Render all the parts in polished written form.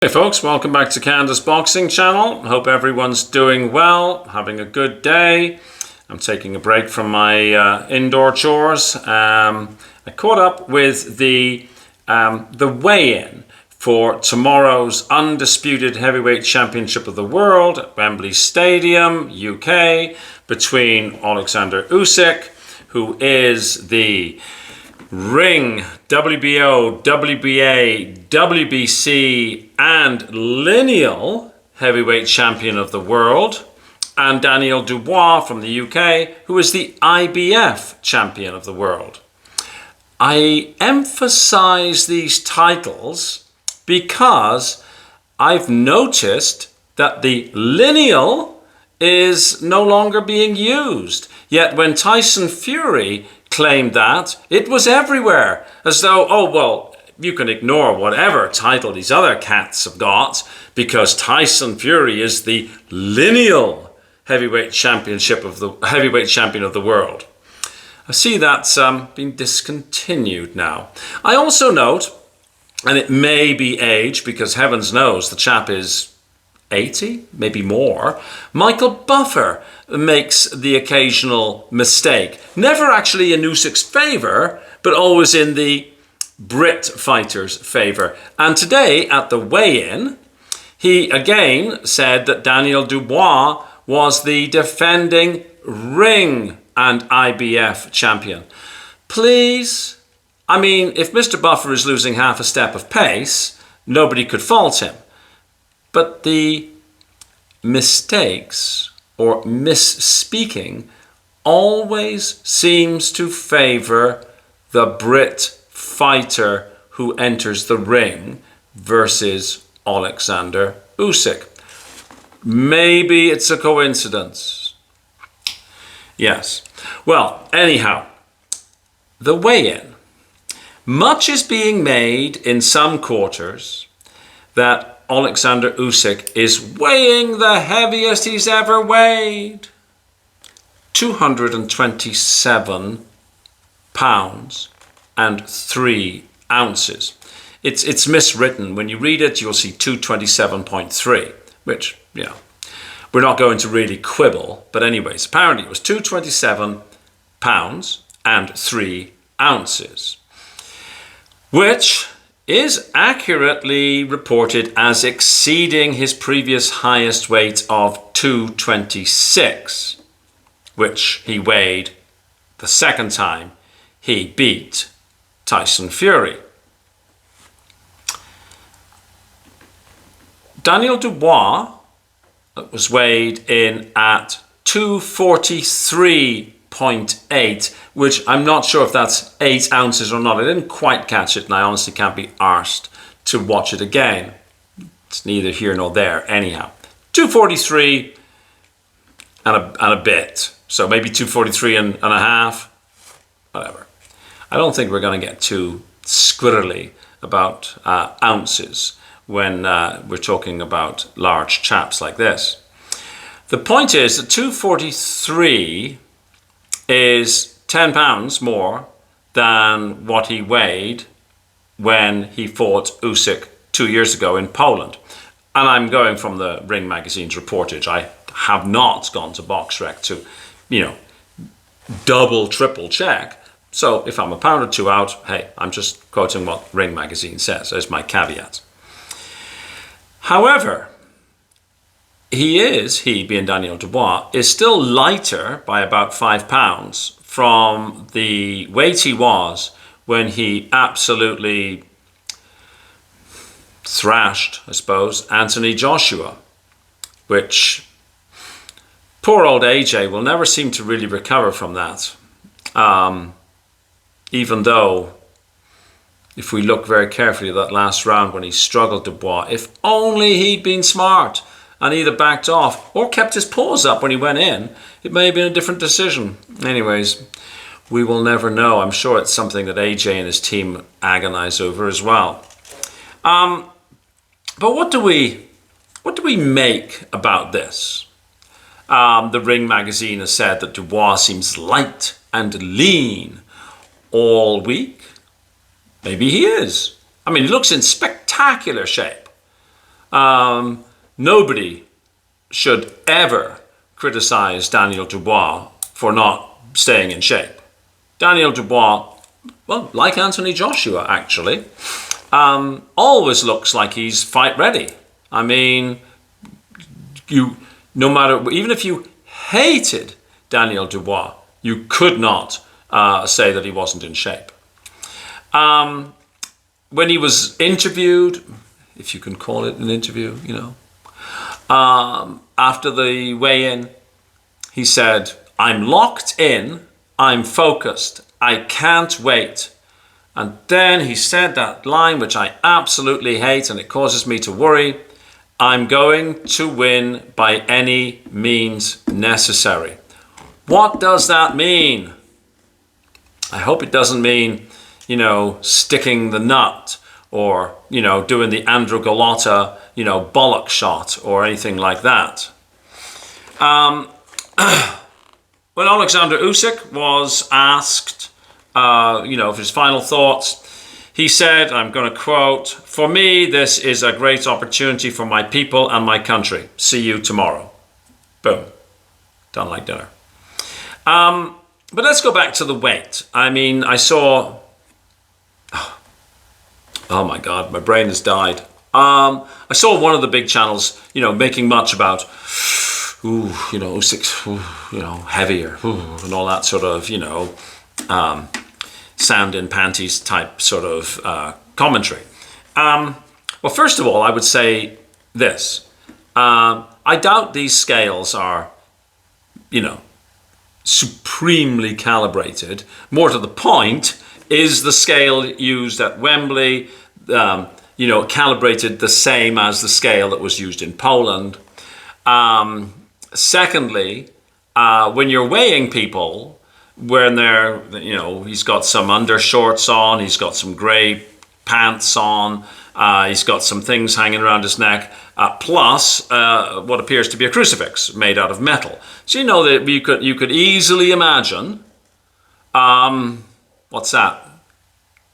Hey folks, welcome back to Canada's Boxing Channel. Hope everyone's doing well, having a good day. I'm taking a break from my indoor chores. I caught up with the weigh-in for tomorrow's undisputed heavyweight championship of the world at Wembley Stadium, UK, between Olexander Usyk, who is the Ring, WBO, WBA, WBC and lineal heavyweight champion of the world, and Daniel Dubois from the UK, who is the IBF champion of the world. I emphasize these titles because I've noticed that the lineal is no longer being used. Yet when Tyson Fury claimed that, it was everywhere, as though, oh, well, you can ignore whatever title these other cats have got because Tyson Fury is the lineal heavyweight champion of the world. I see that's been discontinued now. I also note, and it may be age, because heavens knows the chap is 80, maybe more, Michael Buffer makes the occasional mistake. Never actually in Usyk's favour, but always in the Brit fighter's favour. And today at the weigh-in, he again said that Daniel Dubois was the defending Ring and IBF champion. Please, I mean, if Mr. Buffer is losing half a step of pace, nobody could fault him. But the mistakes or misspeaking always seems to favour the Brit fighter who enters the ring versus Olexander Usyk. Maybe it's a coincidence. Yes. Well, anyhow, the weigh-in. Much is being made in some quarters that Olexander Usyk is weighing the heaviest he's ever weighed. 227 pounds and 3 ounces. It's miswritten. When you read it, you'll see 227.3, which, you know, we're not going to really quibble. But anyways, apparently it was 227 pounds and 3 ounces, which is accurately reported as exceeding his previous highest weight of 226, which he weighed the second time he beat Tyson Fury. Daniel Dubois was weighed in at 243.8, which I'm not sure if that's 8 ounces or not. I didn't quite catch it, and I honestly can't be arsed to watch it again. It's neither here nor there. Anyhow, 243 and a bit. So maybe 243 and a half, whatever. I don't think we're going to get too squirrely about ounces when we're talking about large chaps like this. The point is that 243 is 10 pounds more than what he weighed when he fought Usyk 2 years ago in Poland. And I'm going from the Ring magazine's reportage. I have not gone to BoxRec to, double, triple check. So if I'm a pound or two out, hey, I'm just quoting what Ring magazine says. There's my caveat. However, he being Daniel Dubois, is still lighter by about 5 pounds from the weight he was when he absolutely thrashed, I suppose, Anthony Joshua, which poor old AJ will never seem to really recover from that. Even though, if we look very carefully at that last round when he struggled Dubois, if only he'd been smart and either backed off or kept his paws up when he went in, it may have been a different decision. Anyways, we will never know. I'm sure it's something that AJ and his team agonize over as well. But what do we make about this? The Ring magazine has said that Dubois seems light and lean all week. Maybe he is. I mean, he looks in spectacular shape. Nobody should ever criticize Daniel Dubois for not staying in shape. Daniel Dubois, well, like Anthony Joshua, actually, always looks like he's fight ready. I mean, no matter, even if you hated Daniel Dubois, you could not say that he wasn't in shape. When he was interviewed, if you can call it an interview, after the weigh-in, he said, "I'm locked in, I'm focused, I can't wait." And then he said that line, which I absolutely hate, and it causes me to worry: "I'm going to win by any means necessary." What does that mean? I hope it doesn't mean, sticking the nut, or, doing the Andrew Galotta, bollock shot or anything like that. When Alexander Usyk was asked, for his final thoughts, he said, I'm going to quote, "For me, this is a great opportunity for my people and my country. See you tomorrow." Boom. Done like dinner. But let's go back to the weight. I mean, I saw... Oh my God, my brain has died. I saw one of the big channels, making much about, Usyk's, heavier, and all that sort of, sand in panties type sort of commentary. Well, first of all, I would say this. I doubt these scales are, supremely calibrated. More to the point, is the scale used at Wembley, calibrated the same as the scale that was used in Poland? Secondly, when you're weighing people, when they're, he's got some undershorts on, he's got some grey pants on, he's got some things hanging around his neck, plus what appears to be a crucifix made out of metal. So that you could easily imagine, what's that,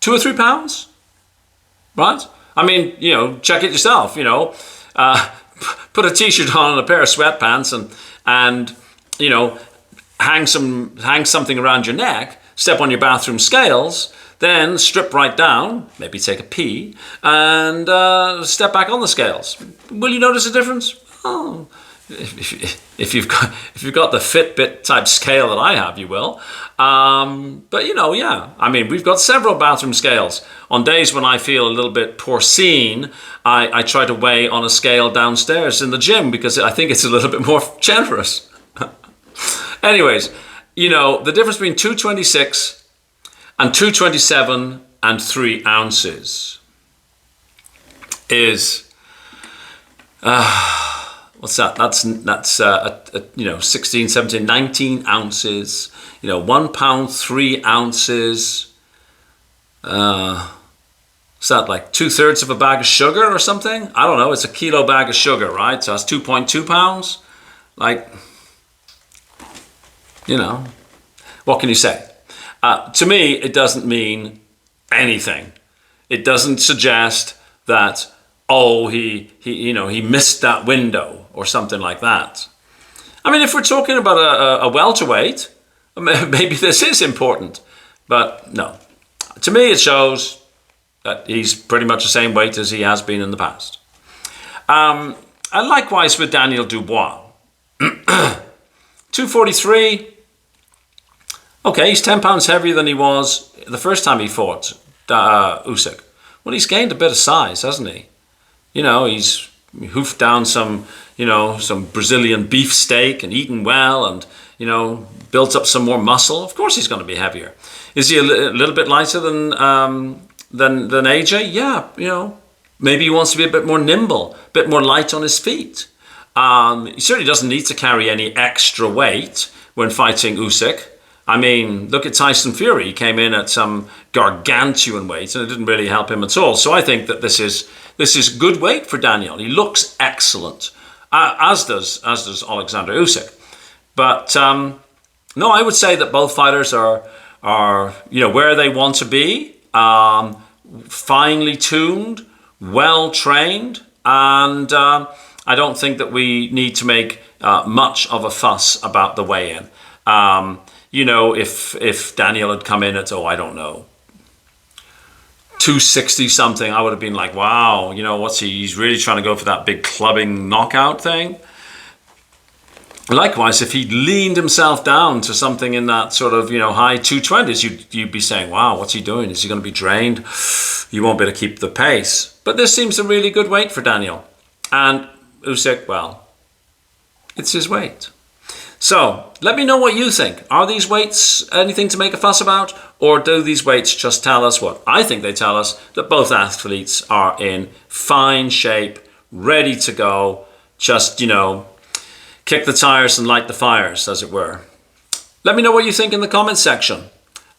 2 or 3 pounds, right? I mean, check it yourself. Put a t-shirt on and a pair of sweatpants, and hang something around your neck, step on your bathroom scales, then strip right down, maybe take a pee, and step back on the scales. Will you notice a difference? Oh, if you've got the Fitbit type scale that I have, you will. But yeah. I mean, we've got several bathroom scales. On days when I feel a little bit porcine, I try to weigh on a scale downstairs in the gym because I think it's a little bit more generous. Anyways, the difference between 226 and 227 and 3 ounces is, what's that? That's 16, 17, 19 ounces, 1 pound, 3 ounces. Is that like 2/3 of a bag of sugar or something? I don't know. It's a kilo bag of sugar, right? So that's 2.2 pounds. Like, what can you say? To me, it doesn't mean anything. It doesn't suggest that, he missed that window or something like that. I mean, if we're talking about a welterweight, maybe this is important. But no. To me, it shows that he's pretty much the same weight as he has been in the past. And likewise with Daniel Dubois. 243. Okay, he's 10 pounds heavier than he was the first time he fought Usyk. Well, he's gained a bit of size, hasn't he? He's hoofed down some Brazilian beef steak and eaten well, and, built up some more muscle. Of course he's going to be heavier. Is he a little bit lighter than AJ? Yeah, maybe he wants to be a bit more nimble, a bit more light on his feet. He certainly doesn't need to carry any extra weight when fighting Usyk. I mean, look at Tyson Fury. He came in at some gargantuan weight, and it didn't really help him at all. So I think that this is good weight for Daniel. He looks excellent, as does Alexander Usyk. But no, I would say that both fighters are where they want to be, finely tuned, well trained. And I don't think that we need to make much of a fuss about the weigh-in. You know, if Daniel had come in at, I don't know, 260 something, I would have been like, wow, you know, he's really trying to go for that big clubbing knockout thing. Likewise, if he leaned himself down to something in that sort of, you know, high 220s, you'd be saying, wow, what's he doing? Is he going to be drained? He won't be able to keep the pace. But this seems a really good weight for Daniel. And Usyk, well, it's his weight. So let me know what you think. Are these weights anything to make a fuss about? Or do these weights just tell us what I think they tell us, that both athletes are in fine shape, ready to go, just, you know, kick the tires and light the fires, as it were. Let me know what you think in the comments section.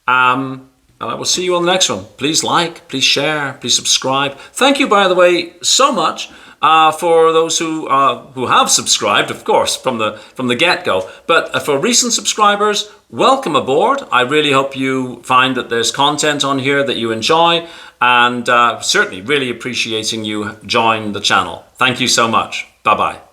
And I will see you on the next one. Please like, please share, please subscribe. Thank you, by the way, so much for those who have subscribed, of course, from the get-go. But for recent subscribers, welcome aboard. I really hope you find that there's content on here that you enjoy, and certainly really appreciating you join the channel. Thank you so much. Bye-bye.